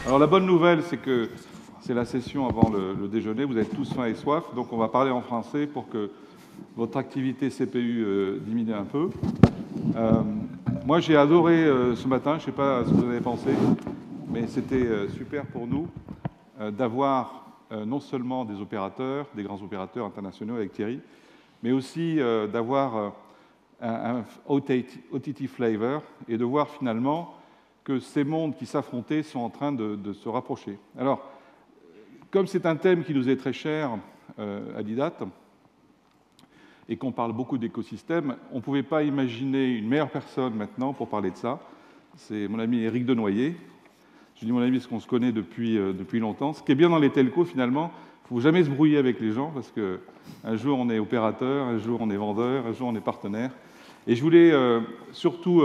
Alors la bonne nouvelle, c'est que c'est la session avant le déjeuner. Vous avez tous faim et soif, donc on va parler en français pour que votre activité CPU diminue un peu. Moi, j'ai adoré ce matin, je ne sais pas ce que vous en avez pensé, mais c'était super pour nous d'avoir non seulement des opérateurs, des grands opérateurs internationaux avec Thierry, mais aussi d'avoir un OTT flavor et de voir finalement que ces mondes qui s'affrontaient sont en train de se rapprocher. Alors, comme c'est un thème qui nous est très cher à l'IDAT, et qu'on parle beaucoup d'écosystèmes, on ne pouvait pas imaginer une meilleure personne maintenant pour parler de ça. C'est mon ami Éric Denoyer. Je dis mon ami parce qu'on se connaît depuis longtemps. Ce qui est bien dans les telcos, finalement, il ne faut jamais se brouiller avec les gens, parce qu'un jour on est opérateur, un jour on est vendeur, un jour on est partenaire. Et je voulais surtout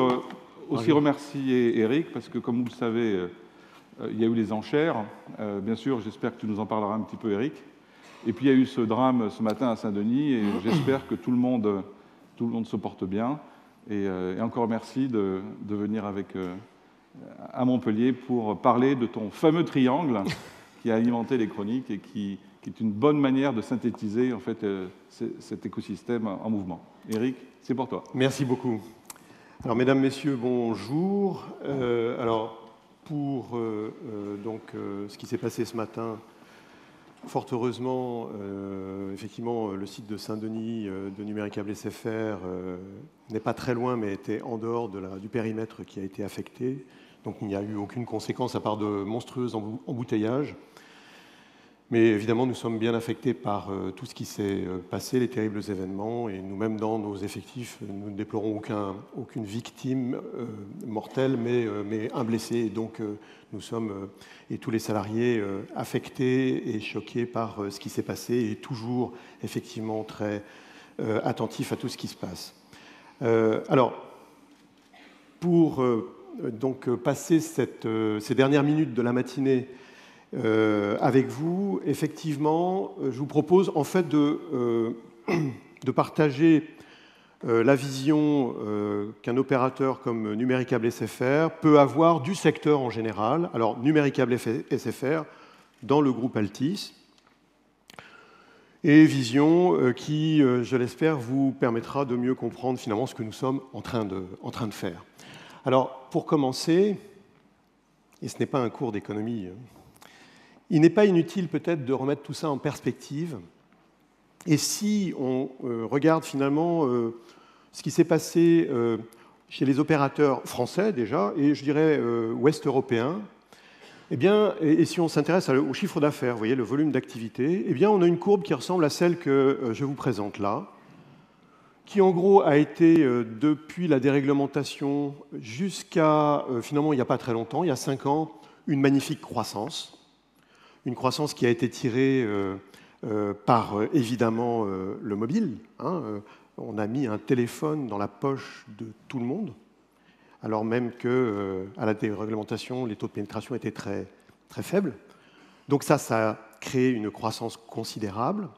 aussi remercier Éric, parce que comme vous le savez, il y a eu les enchères. Bien sûr, j'espère que tu nous en parleras un petit peu, Éric. Et puis il y a eu ce drame ce matin à Saint-Denis, et j'espère que tout le monde se porte bien. Et encore merci de venir à Montpellier pour parler de ton fameux triangle qui a alimenté les chroniques et qui est une bonne manière de synthétiser en fait, cet écosystème en mouvement. Éric, c'est pour toi. Merci beaucoup. Alors, mesdames, messieurs, bonjour. Pour ce qui s'est passé ce matin, fort heureusement, effectivement, le site de Saint-Denis de Numéricable SFR n'est pas très loin, mais était en dehors du périmètre qui a été affecté. Donc il n'y a eu aucune conséquence à part de monstrueux embouteillages. Mais évidemment, nous sommes bien affectés par tout ce qui s'est passé, les terribles événements. Et nous-mêmes, dans nos effectifs, nous ne déplorons aucune victime mortelle, mais un blessé. Et donc, nous sommes, et tous les salariés, affectés et choqués par ce qui s'est passé et toujours, effectivement, très attentifs à tout ce qui se passe. Pour passer ces dernières minutes de la matinée avec vous, effectivement, je vous propose en fait de partager la vision qu'un opérateur comme Numéricable SFR peut avoir du secteur en général. Alors, Numéricable SFR dans le groupe Altice, et vision qui, je l'espère, vous permettra de mieux comprendre finalement ce que nous sommes en train de faire. Alors, pour commencer, et ce n'est pas un cours d'économie, il n'est pas inutile peut-être de remettre tout ça en perspective. Et si on regarde finalement ce qui s'est passé chez les opérateurs français déjà, et je dirais ouest-européens, eh bien, et si on s'intéresse au chiffre d'affaires, vous voyez, le volume d'activité, eh bien, on a une courbe qui ressemble à celle que je vous présente là, qui en gros a été, depuis la déréglementation jusqu'à, finalement, il n'y a pas très longtemps, il y a 5 ans, une magnifique croissance. Une croissance qui a été tirée par, évidemment, le mobile. On a mis un téléphone dans la poche de tout le monde, alors même qu'à la déréglementation, les taux de pénétration étaient très, très faibles. Donc ça a créé une croissance considérable.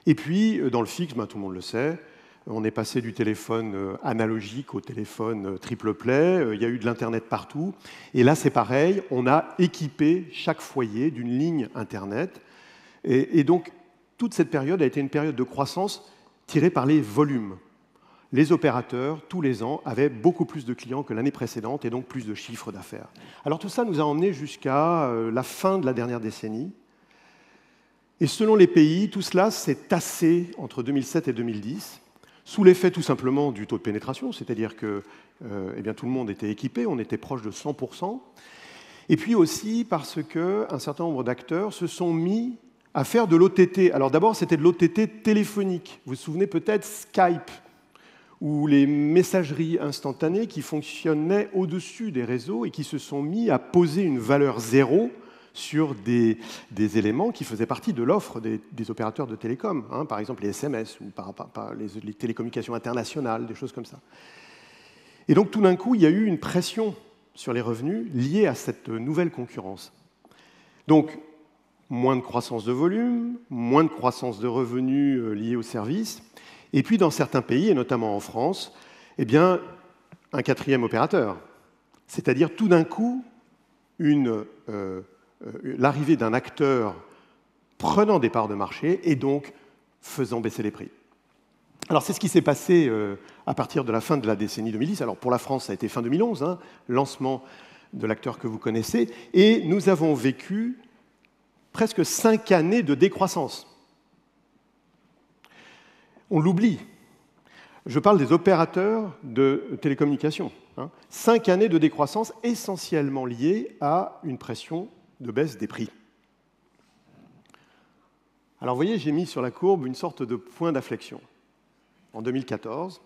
Et puis, dans le fixe, tout le monde le sait, on est passé du téléphone analogique au téléphone triple play, il y a eu de l'Internet partout. Et là, c'est pareil, on a équipé chaque foyer d'une ligne Internet. Et donc, toute cette période a été une période de croissance tirée par les volumes. Les opérateurs, tous les ans, avaient beaucoup plus de clients que l'année précédente et donc plus de chiffre d'affaires. Alors tout ça nous a emmenés jusqu'à la fin de la dernière décennie. Et selon les pays, tout cela s'est tassé entre 2007 et 2010. Sous l'effet tout simplement du taux de pénétration, c'est-à-dire que tout le monde était équipé, on était proche de 100%, et puis aussi parce qu'un certain nombre d'acteurs se sont mis à faire de l'OTT. Alors d'abord, c'était de l'OTT téléphonique. Vous vous souvenez peut-être Skype, ou les messageries instantanées qui fonctionnaient au-dessus des réseaux et qui se sont mis à poser une valeur zéro sur des éléments qui faisaient partie de l'offre des opérateurs de télécom, par exemple les SMS ou les télécommunications internationales, des choses comme ça. Et donc tout d'un coup, il y a eu une pression sur les revenus liée à cette nouvelle concurrence. Donc, moins de croissance de volume, moins de croissance de revenus liés aux services, et puis dans certains pays, et notamment en France, eh bien, un quatrième opérateur. C'est-à-dire tout d'un coup, une l'arrivée d'un acteur prenant des parts de marché et donc faisant baisser les prix. Alors c'est ce qui s'est passé à partir de la fin de la décennie 2010. Alors pour la France, ça a été fin 2011, hein, lancement de l'acteur que vous connaissez, et nous avons vécu presque 5 années de décroissance. On l'oublie. Je parle des opérateurs de télécommunications. 5 années de décroissance essentiellement liées à une pression de baisse des prix. Alors vous voyez, j'ai mis sur la courbe une sorte de point d'inflexion en 2014,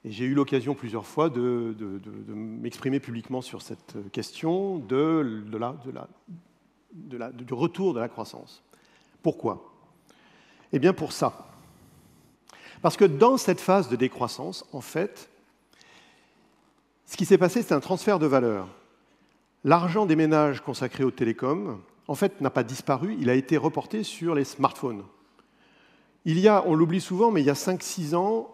et j'ai eu l'occasion plusieurs fois de m'exprimer publiquement sur cette question du retour de la croissance. Pourquoi? Eh bien pour ça. Parce que dans cette phase de décroissance, en fait, ce qui s'est passé, c'est un transfert de valeur. L'argent des ménages consacré aux télécoms, en fait, n'a pas disparu, il a été reporté sur les smartphones. On l'oublie souvent, mais il y a 5-6 ans,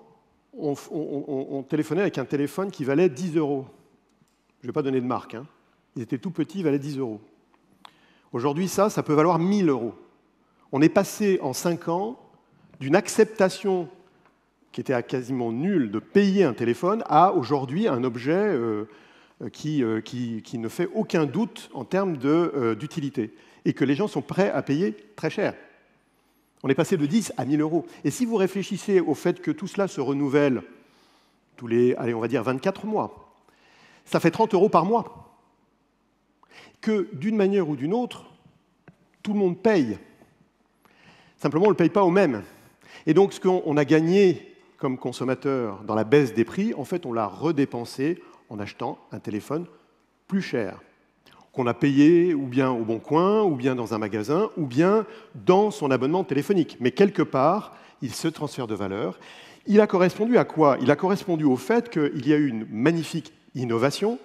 on téléphonait avec un téléphone qui valait 10 €. Je ne vais pas donner de marque. Hein. Ils étaient tout petits, ils valaient 10 €. Aujourd'hui, ça peut valoir 1 000 €. On est passé en 5 ans d'une acceptation qui était à quasiment nulle de payer un téléphone à aujourd'hui un objet qui ne fait aucun doute en termes d'utilité et que les gens sont prêts à payer très cher. On est passé de 10 à 1 000 €. Et si vous réfléchissez au fait que tout cela se renouvelle tous les, allez, on va dire 24 mois, ça fait 30 € par mois. Que d'une manière ou d'une autre, tout le monde paye. Simplement, on ne le paye pas au même. Et donc, ce qu'on a gagné comme consommateur dans la baisse des prix, en fait, on l'a redépensé en achetant un téléphone plus cher, qu'on a payé ou bien au Bon Coin, ou bien dans un magasin, ou bien dans son abonnement téléphonique. Mais quelque part, il se transfère de valeur. Il a correspondu à quoi? Il a correspondu au fait qu'il y a eu une magnifique innovation,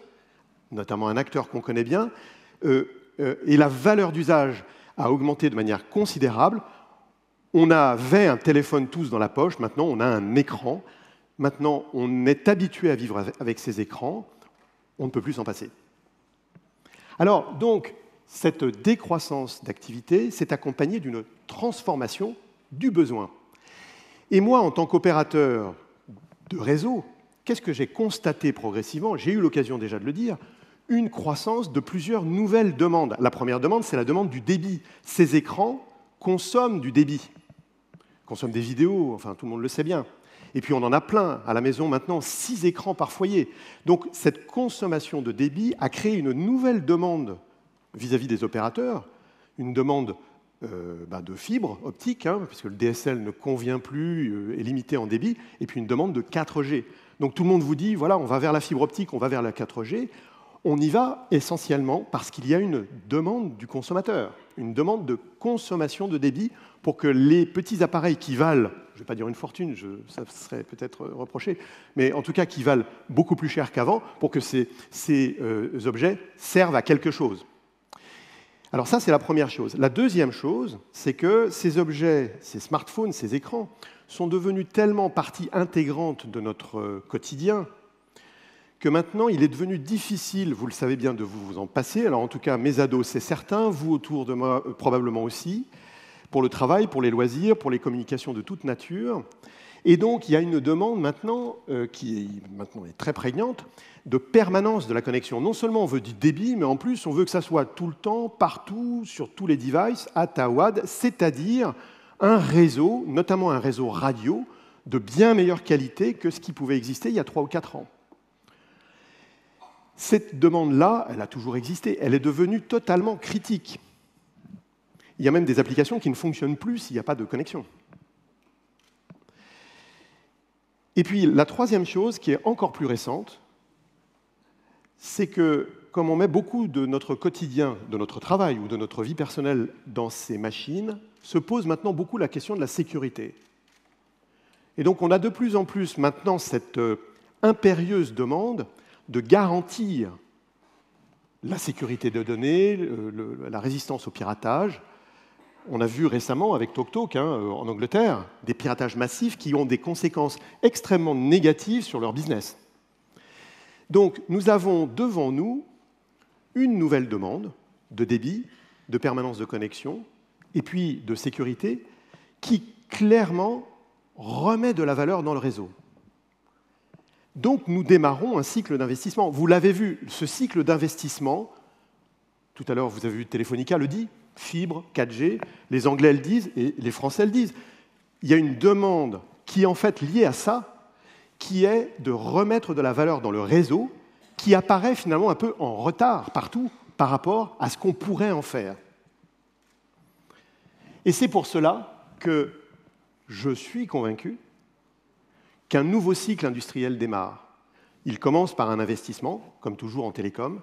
notamment un acteur qu'on connaît bien, et la valeur d'usage a augmenté de manière considérable. On avait un téléphone tous dans la poche, maintenant on a un écran. Maintenant, on est habitué à vivre avec ces écrans, on ne peut plus s'en passer. Alors, donc, cette décroissance d'activité s'est accompagnée d'une transformation du besoin. Et moi, en tant qu'opérateur de réseau, qu'est-ce que j'ai constaté progressivement? J'ai eu l'occasion déjà de le dire, une croissance de plusieurs nouvelles demandes. La première demande, c'est la demande du débit. Ces écrans consomment du débit, consomment des vidéos, enfin tout le monde le sait bien. Et puis on en a plein à la maison maintenant, 6 écrans par foyer. Donc cette consommation de débit a créé une nouvelle demande vis-à-vis des opérateurs, une demande de fibre optique, hein, puisque le DSL ne convient plus, est limité en débit, et puis une demande de 4G. Donc tout le monde vous dit, voilà, on va vers la fibre optique, on va vers la 4G. On y va essentiellement parce qu'il y a une demande du consommateur, une demande de consommation de débit pour que les petits appareils qui valent, je ne vais pas dire une fortune, ça serait peut-être reproché, mais en tout cas qui valent beaucoup plus cher qu'avant, pour que ces objets servent à quelque chose. Alors ça, c'est la première chose. La deuxième chose, c'est que ces objets, ces smartphones, ces écrans, sont devenus tellement partie intégrante de notre quotidien que maintenant, il est devenu difficile, vous le savez bien, de vous en passer. Alors en tout cas, mes ados, c'est certain, vous autour de moi, probablement aussi, pour le travail, pour les loisirs, pour les communications de toute nature. Et donc, il y a une demande maintenant, qui maintenant est très prégnante, de permanence de la connexion. Non seulement on veut du débit, mais en plus, on veut que ça soit tout le temps, partout, sur tous les devices, à Tawad, c'est-à-dire un réseau, notamment un réseau radio, de bien meilleure qualité que ce qui pouvait exister il y a 3 ou 4 ans. Cette demande-là, elle a toujours existé, elle est devenue totalement critique. Il y a même des applications qui ne fonctionnent plus s'il n'y a pas de connexion. Et puis, la troisième chose, qui est encore plus récente, c'est que, comme on met beaucoup de notre quotidien, de notre travail ou de notre vie personnelle dans ces machines, se pose maintenant beaucoup la question de la sécurité. Et donc, on a de plus en plus maintenant cette impérieuse demande de garantir la sécurité de données, la résistance au piratage. On a vu récemment avec TalkTalk en Angleterre des piratages massifs qui ont des conséquences extrêmement négatives sur leur business. Donc nous avons devant nous une nouvelle demande de débit, de permanence de connexion, et puis de sécurité, qui clairement remet de la valeur dans le réseau. Donc nous démarrons un cycle d'investissement. Vous l'avez vu, ce cycle d'investissement, tout à l'heure vous avez vu Telefonica le dit, fibre, 4G, les Anglais le disent et les Français le disent. Il y a une demande qui est en fait liée à ça, qui est de remettre de la valeur dans le réseau, qui apparaît finalement un peu en retard partout par rapport à ce qu'on pourrait en faire. Et c'est pour cela que je suis convaincu qu'un nouveau cycle industriel démarre. Il commence par un investissement, comme toujours en télécom,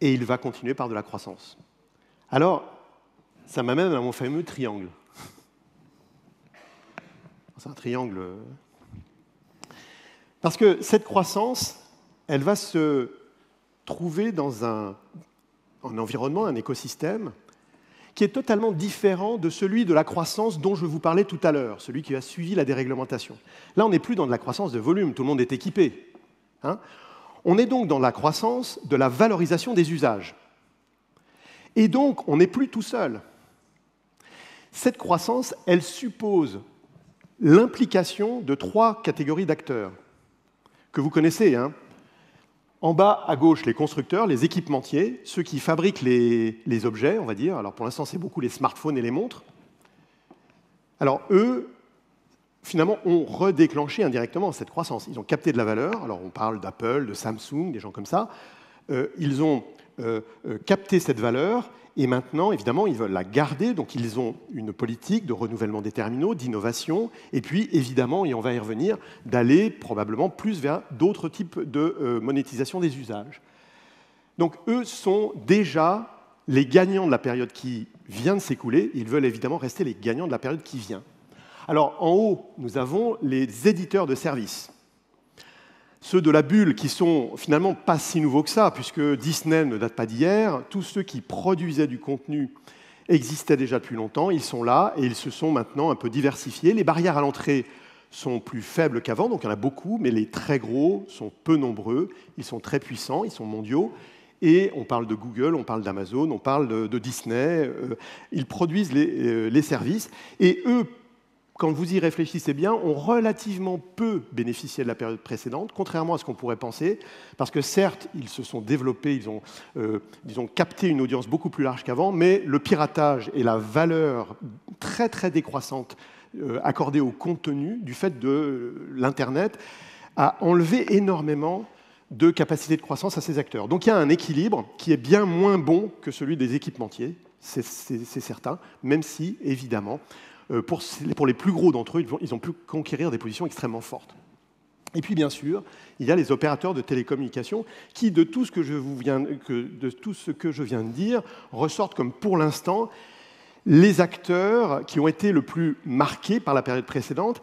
et il va continuer par de la croissance. Alors, ça m'amène à mon fameux triangle. C'est un triangle. Parce que cette croissance, elle va se trouver dans un environnement, un écosystème, qui est totalement différent de celui de la croissance dont je vous parlais tout à l'heure, celui qui a suivi la déréglementation. Là, on n'est plus dans de la croissance de volume, tout le monde est équipé. Hein ? On est donc dans la croissance de la valorisation des usages. Et donc, on n'est plus tout seul. Cette croissance, elle suppose l'implication de 3 catégories d'acteurs, que vous connaissez. Hein ? En bas, à gauche, les constructeurs, les équipementiers, ceux qui fabriquent les objets, on va dire. Alors pour l'instant, c'est beaucoup les smartphones et les montres. Alors eux, finalement, ont redéclenché indirectement cette croissance. Ils ont capté de la valeur. Alors on parle d'Apple, de Samsung, des gens comme ça. Ils ont capté cette valeur et maintenant, évidemment, ils veulent la garder. Donc ils ont une politique de renouvellement des terminaux, d'innovation, et puis évidemment, et on va y revenir, d'aller probablement plus vers d'autres types de monétisation des usages. Donc eux sont déjà les gagnants de la période qui vient de s'écouler. Ils veulent évidemment rester les gagnants de la période qui vient. Alors en haut, nous avons les éditeurs de services. Ceux de la bulle qui sont finalement pas si nouveaux que ça, puisque Disney ne date pas d'hier, tous ceux qui produisaient du contenu existaient déjà depuis longtemps, ils sont là et ils se sont maintenant un peu diversifiés. Les barrières à l'entrée sont plus faibles qu'avant, donc il y en a beaucoup, mais les très gros sont peu nombreux, ils sont très puissants, ils sont mondiaux, et on parle de Google, on parle d'Amazon, on parle de Disney, ils produisent les services, et eux, quand vous y réfléchissez bien, ont relativement peu bénéficié de la période précédente, contrairement à ce qu'on pourrait penser, parce que certes, ils se sont développés, ils ont capté une audience beaucoup plus large qu'avant, mais le piratage et la valeur très très décroissante accordée au contenu du fait de l'Internet a enlevé énormément de capacité de croissance à ces acteurs. Donc il y a un équilibre qui est bien moins bon que celui des équipementiers, c'est certain, même si, évidemment, pour les plus gros d'entre eux, ils ont pu conquérir des positions extrêmement fortes. Et puis, bien sûr, il y a les opérateurs de télécommunications qui, de tout ce que je viens de dire, ressortent comme, pour l'instant, les acteurs qui ont été le plus marqués par la période précédente.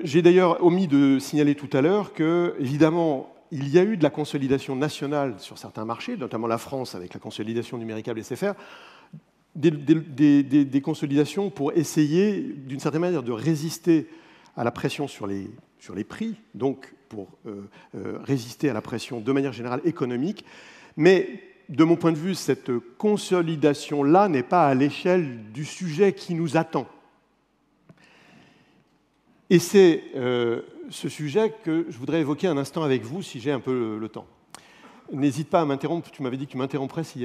J'ai d'ailleurs omis de signaler tout à l'heure que, évidemment, il y a eu de la consolidation nationale sur certains marchés, notamment la France avec la consolidation du numéricable SFR, des consolidations pour essayer, d'une certaine manière, de résister à la pression sur les prix, donc pour résister à la pression de manière générale économique. Mais de mon point de vue, cette consolidation-là n'est pas à l'échelle du sujet qui nous attend. Et c'est ce sujet que je voudrais évoquer un instant avec vous, si j'ai un peu le temps. N'hésite pas à m'interrompre, tu m'avais dit que tu m'interromprais si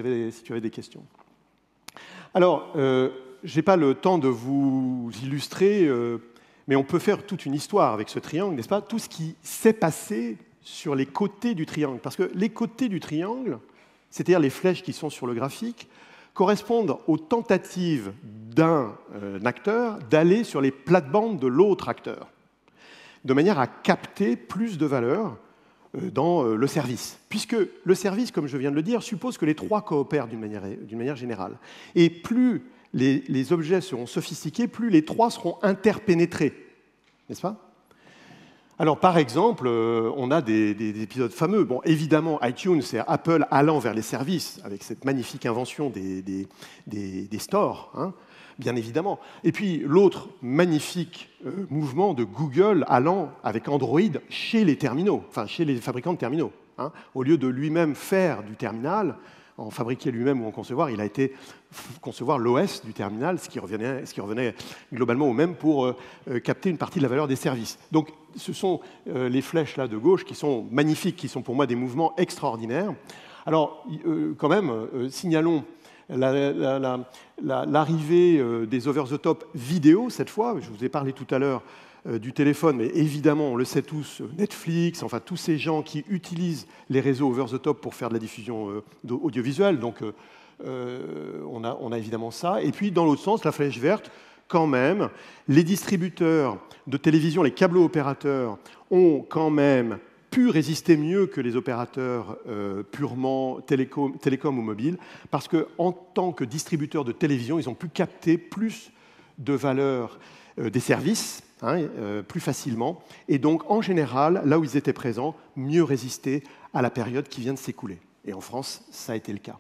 tu avais des questions. Alors, je n'ai pas le temps de vous illustrer, mais on peut faire toute une histoire avec ce triangle, n'est-ce pas? Tout ce qui s'est passé sur les côtés du triangle. Parce que les côtés du triangle, c'est-à-dire les flèches qui sont sur le graphique, correspondent aux tentatives d'un acteur d'aller sur les plates-bandes de l'autre acteur, de manière à capter plus de valeur dans le service. Puisque le service, comme je viens de le dire, suppose que les trois coopèrent d'une manière générale. Et plus les objets seront sophistiqués, plus les trois seront interpénétrés. N'est-ce pas? Alors, par exemple, on a des épisodes fameux. Bon, évidemment, iTunes, c'est Apple allant vers les services, avec cette magnifique invention des stores, hein, bien évidemment. Et puis, l'autre magnifique mouvement de Google allant avec Android chez les terminaux, enfin, chez les fabricants de terminaux. Hein. Au lieu de lui-même faire du terminal, en fabriquer lui-même ou en concevoir, il a été concevoir l'OS du terminal, ce qui revenait globalement au même pour capter une partie de la valeur des services. Donc ce sont les flèches là de gauche qui sont magnifiques, qui sont pour moi des mouvements extraordinaires. Alors quand même, signalons l'arrivée des over-the-top vidéo cette fois. Je vous ai parlé tout à l'heure du téléphone, mais évidemment, on le sait tous, Netflix, enfin tous ces gens qui utilisent les réseaux over-the-top pour faire de la diffusion audiovisuelle. Donc on a évidemment ça. Et puis dans l'autre sens, la flèche verte, quand même, les distributeurs de télévision, les câbles opérateurs ont quand même pu résister mieux que les opérateurs purement télécom ou mobiles, parce qu'en tant que distributeurs de télévision, ils ont pu capter plus de valeur des services, plus facilement, et donc en général, là où ils étaient présents, mieux résister à la période qui vient de s'écouler. Et en France, ça a été le cas.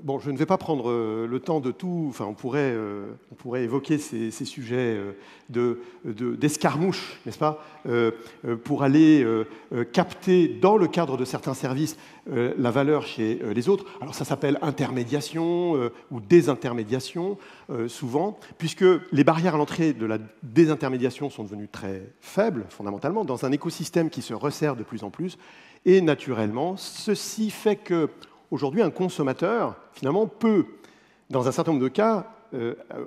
Bon, je ne vais pas prendre le temps de tout. Enfin, on pourrait évoquer ces sujets d'escarmouche, n'est-ce pas, pour aller capter dans le cadre de certains services la valeur chez les autres. Alors, ça s'appelle intermédiation ou désintermédiation, souvent, puisque les barrières à l'entrée de la désintermédiation sont devenues très faibles, fondamentalement, dans un écosystème qui se resserre de plus en plus. Et naturellement, ceci fait qu'aujourd'hui, un consommateur, finalement, peut, dans un certain nombre de cas,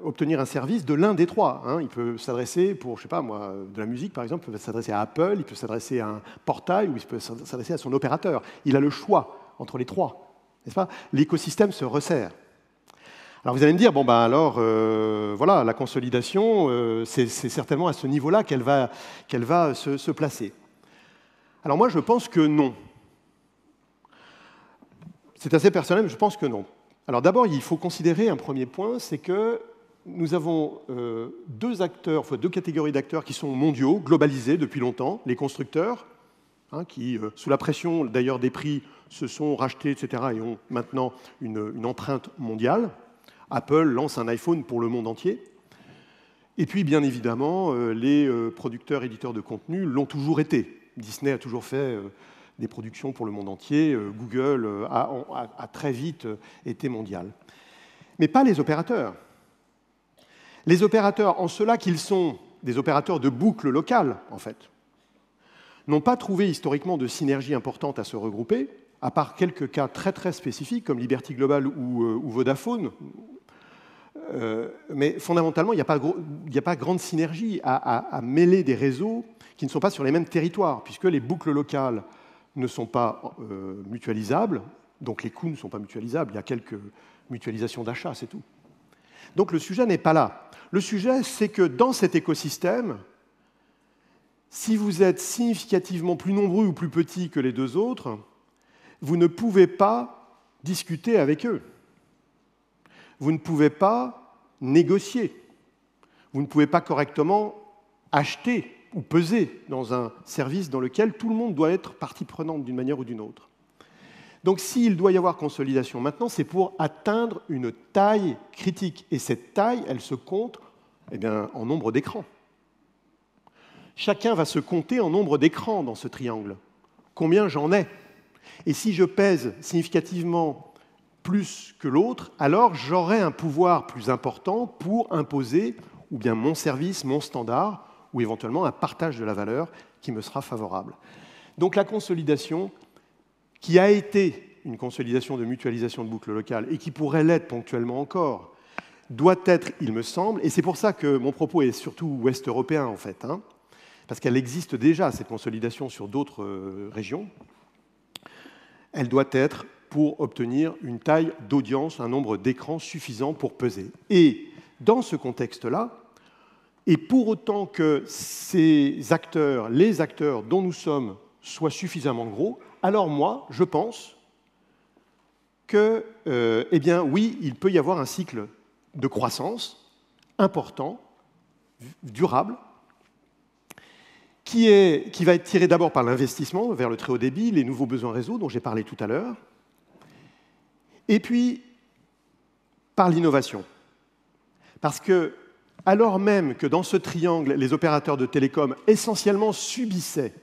obtenir un service de l'un des trois. Il peut s'adresser pour, je ne sais pas moi, de la musique par exemple, il peut s'adresser à Apple, il peut s'adresser à un portail ou il peut s'adresser à son opérateur. Il a le choix entre les trois, n'est-ce pas? L'écosystème se resserre. Alors vous allez me dire, bon ben alors, voilà, la consolidation, c'est certainement à ce niveau-là qu'elle va se placer. Alors moi, je pense que non. C'est assez personnel, mais je pense que non. Alors d'abord, il faut considérer un premier point, c'est que nous avons deux catégories d'acteurs qui sont mondiaux, globalisés depuis longtemps, les constructeurs, qui, sous la pression d'ailleurs des prix, se sont rachetés, etc., et ont maintenant une empreinte mondiale. Apple lance un iPhone pour le monde entier. Et puis, bien évidemment, les producteurs, éditeurs de contenu l'ont toujours été. Disney a toujours fait des productions pour le monde entier. Google a très vite été mondial. Mais pas les opérateurs. Les opérateurs, en cela qu'ils sont des opérateurs de boucles locales, en fait, n'ont pas trouvé historiquement de synergie importante à se regrouper, à part quelques cas très très spécifiques, comme Liberty Global ou Vodafone. Mais fondamentalement, il n'y a pas grande synergie à mêler des réseaux qui ne sont pas sur les mêmes territoires, puisque les boucles locales ne sont pas mutualisables, donc les coûts ne sont pas mutualisables, il y a quelques mutualisations d'achats, c'est tout. Donc le sujet n'est pas là. Le sujet, c'est que dans cet écosystème, si vous êtes significativement plus nombreux ou plus petits que les deux autres, vous ne pouvez pas discuter avec eux. Vous ne pouvez pas négocier. Vous ne pouvez pas correctement acheter ou peser dans un service dans lequel tout le monde doit être partie prenante d'une manière ou d'une autre. Donc s'il doit y avoir consolidation maintenant, c'est pour atteindre une taille critique. Et cette taille, elle se compte en nombre d'écrans. Chacun va se compter en nombre d'écrans dans ce triangle. Combien j'en ai? Et si je pèse significativement plus que l'autre, alors j'aurai un pouvoir plus important pour imposer ou bien mon service, mon standard, ou éventuellement un partage de la valeur qui me sera favorable. Donc la consolidation, qui a été une consolidation de mutualisation de boucles locales et qui pourrait l'être ponctuellement encore, doit être, il me semble, et c'est pour ça que mon propos est surtout ouest-européen en fait, parce qu'elle existe déjà, cette consolidation, sur d'autres régions, elle doit être pour obtenir une taille d'audience, un nombre d'écrans suffisant pour peser. Et dans ce contexte-là, et pour autant que ces acteurs, les acteurs dont nous sommes, soient suffisamment gros, alors moi, je pense que, oui, il peut y avoir un cycle de croissance important, durable, qui va être tiré d'abord par l'investissement vers le très haut débit, les nouveaux besoins réseau dont j'ai parlé tout à l'heure, et puis par l'innovation. Parce que, alors même que dans ce triangle, les opérateurs de télécom essentiellement subissaient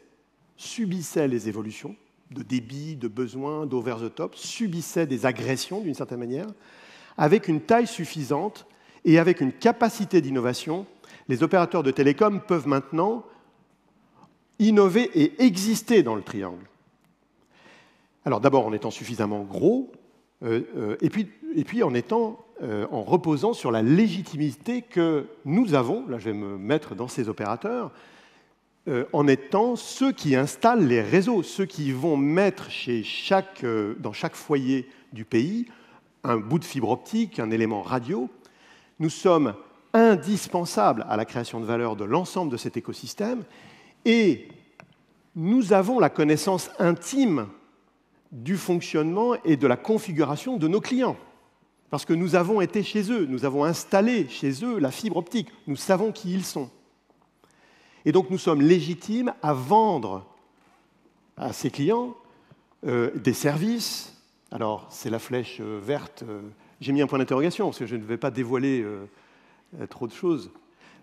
les évolutions, de débit, de besoins, d'over the top, subissaient des agressions d'une certaine manière, avec une taille suffisante et avec une capacité d'innovation, les opérateurs de télécom peuvent maintenant innover et exister dans le triangle. Alors d'abord en étant suffisamment gros, et puis en reposant sur la légitimité que nous avons, là je vais me mettre dans ces opérateurs, en étant ceux qui installent les réseaux, ceux qui vont mettre dans chaque foyer du pays un bout de fibre optique, un élément radio. Nous sommes indispensables à la création de valeur de l'ensemble de cet écosystème et nous avons la connaissance intime du fonctionnement et de la configuration de nos clients. Parce que nous avons été chez eux, nous avons installé chez eux la fibre optique, nous savons qui ils sont. Et donc nous sommes légitimes à vendre à ces clients des services. Alors c'est la flèche verte, j'ai mis un point d'interrogation parce que je ne vais pas dévoiler trop de choses.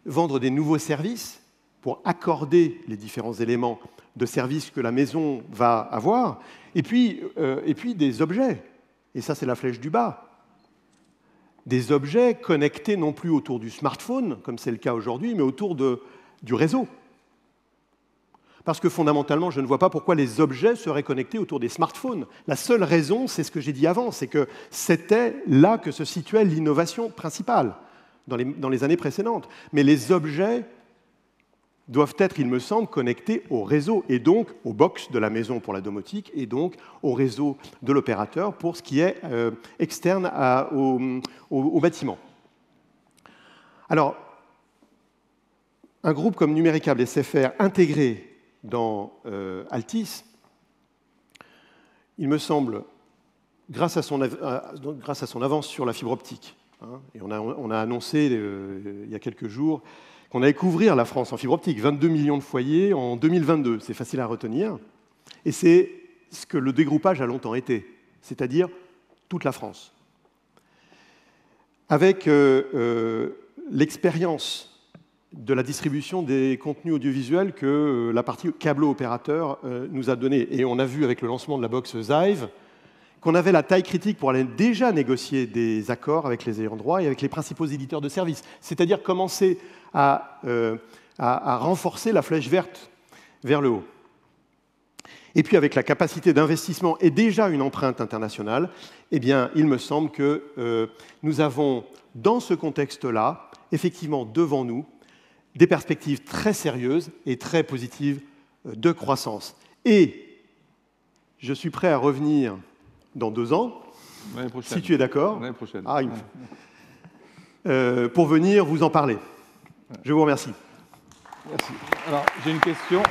Vendre des nouveaux services pour accorder les différents éléments de service que la maison va avoir, et puis des objets. Et ça c'est la flèche du bas. Des objets connectés non plus autour du smartphone, comme c'est le cas aujourd'hui, mais autour du réseau. Parce que fondamentalement, je ne vois pas pourquoi les objets seraient connectés autour des smartphones. La seule raison, c'est ce que j'ai dit avant, c'est que c'était là que se situait l'innovation principale dans les années précédentes. Mais les objets doivent être, il me semble, connectés au réseau, et donc aux box de la maison pour la domotique, et donc au réseau de l'opérateur pour ce qui est externe au bâtiment. Alors, un groupe comme Numéricable SFR intégré dans Altis, il me semble, grâce à son avance sur la fibre optique, et on a annoncé il y a quelques jours qu'on allait couvrir la France en fibre optique, 22 millions de foyers en 2022, c'est facile à retenir, et c'est ce que le dégroupage a longtemps été, c'est-à-dire toute la France. Avec l'expérience de la distribution des contenus audiovisuels que la partie câblo-opérateur nous a donné. Et on a vu avec le lancement de la box Zive qu'on avait la taille critique pour aller déjà négocier des accords avec les ayants droit et avec les principaux éditeurs de services, c'est-à-dire commencer à renforcer la flèche verte vers le haut. Et puis avec la capacité d'investissement et déjà une empreinte internationale, eh bien, il me semble que nous avons, dans ce contexte-là, effectivement devant nous, des perspectives très sérieuses et très positives de croissance. Et je suis prêt à revenir dans 2 ans, si tu es d'accord, pour venir vous en parler. Je vous remercie. Merci. Alors, j'ai une question.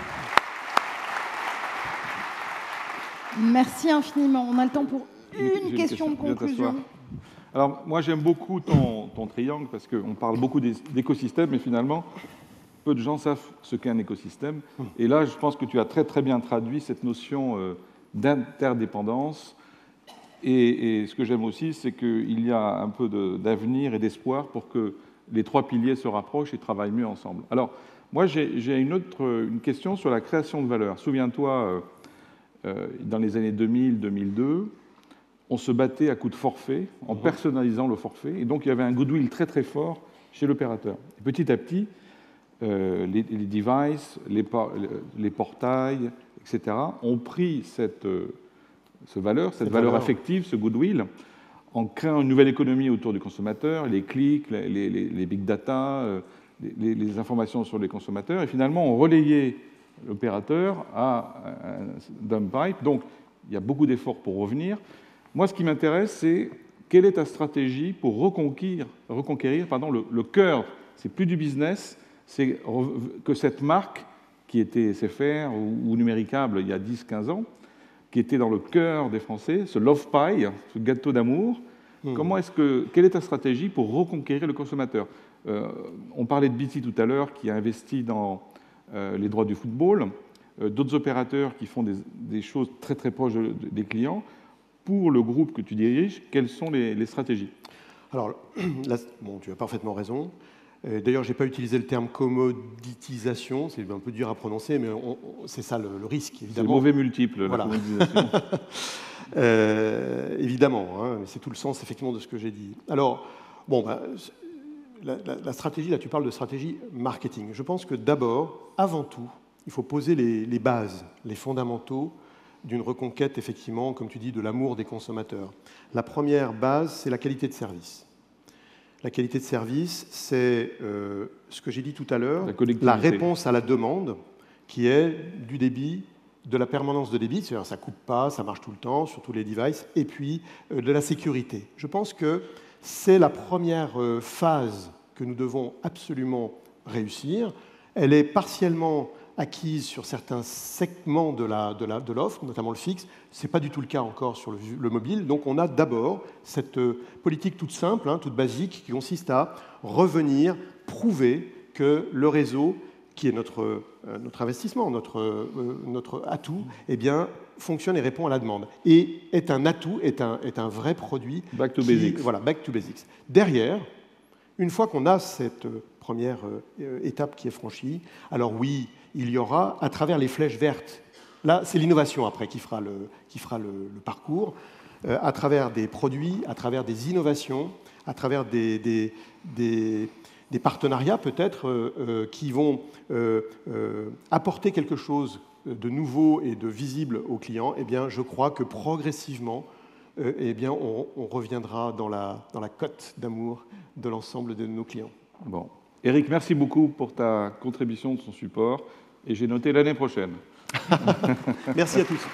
Merci infiniment. On a le temps pour une question de conclusion. Alors, moi, j'aime beaucoup ton triangle parce qu'on parle beaucoup d'écosystème, mais finalement, peu de gens savent ce qu'est un écosystème. Et là, je pense que tu as très, très bien traduit cette notion d'interdépendance. Et ce que j'aime aussi, c'est qu'il y a un peu d'avenir et d'espoir pour que les 3 piliers se rapprochent et travaillent mieux ensemble. Alors, moi, j'ai une question sur la création de valeur. Souviens-toi, dans les années 2000-2002, on se battait à coups de forfait, en personnalisant le forfait, et donc il y avait un goodwill très très fort chez l'opérateur. Petit à petit, les devices, les portails, etc., ont pris cette valeur affective, ce goodwill, en créant une nouvelle économie autour du consommateur, les clics, les big data, les informations sur les consommateurs, et finalement on relayait l'opérateur à un dump pipe. Donc il y a beaucoup d'efforts pour revenir. Moi, ce qui m'intéresse, c'est quelle est ta stratégie pour reconquérir le cœur. C'est plus du business, c'est que cette marque qui était SFR ou Numéricable il y a 10-15 ans, qui était dans le cœur des Français, ce love pie, ce gâteau d'amour, quelle est ta stratégie pour reconquérir le consommateur? On parlait de BT tout à l'heure, qui a investi dans les droits du football, d'autres opérateurs qui font des choses très très proches des clients. Pour le groupe que tu diriges, quelles sont les stratégies? Alors, là, tu as parfaitement raison. D'ailleurs, je n'ai pas utilisé le terme commoditisation, c'est un peu dur à prononcer, mais c'est ça le risque, évidemment. C'est mauvais multiple, voilà. La commodisation. Évidemment, hein, c'est tout le sens, effectivement, de ce que j'ai dit. Alors, bon, la stratégie, là, tu parles de stratégie marketing. Je pense que d'abord, avant tout, il faut poser les bases, les fondamentaux d'une reconquête, effectivement, comme tu dis, de l'amour des consommateurs. La première base, c'est la qualité de service. La qualité de service, c'est ce que j'ai dit tout à l'heure, la réponse à la demande, qui est du débit, de la permanence de débit, c'est-à-dire ça ne coupe pas, ça marche tout le temps sur tous les devices, et puis de la sécurité. Je pense que c'est la première phase que nous devons absolument réussir. Elle est partiellement acquise sur certains segments de l'offre, notamment le fixe. Ce n'est pas du tout le cas encore sur le mobile. Donc on a d'abord cette politique toute simple, hein, toute basique, qui consiste à revenir prouver que le réseau, qui est notre investissement, notre atout, eh bien, fonctionne et répond à la demande. Et est un atout, est un vrai produit. Back to basics. Voilà, back to basics. Derrière, une fois qu'on a cette première étape qui est franchie, alors oui, il y aura, à travers les flèches vertes, là, c'est l'innovation après qui fera le parcours, à travers des produits, à travers des innovations, à travers des partenariats peut-être qui vont apporter quelque chose de nouveau et de visible aux clients, eh bien, je crois que progressivement, eh bien, on reviendra dans la cote d'amour de l'ensemble de nos clients. Bon. Eric, merci beaucoup pour ta contribution de son support, et j'ai noté l'année prochaine. Merci à tous.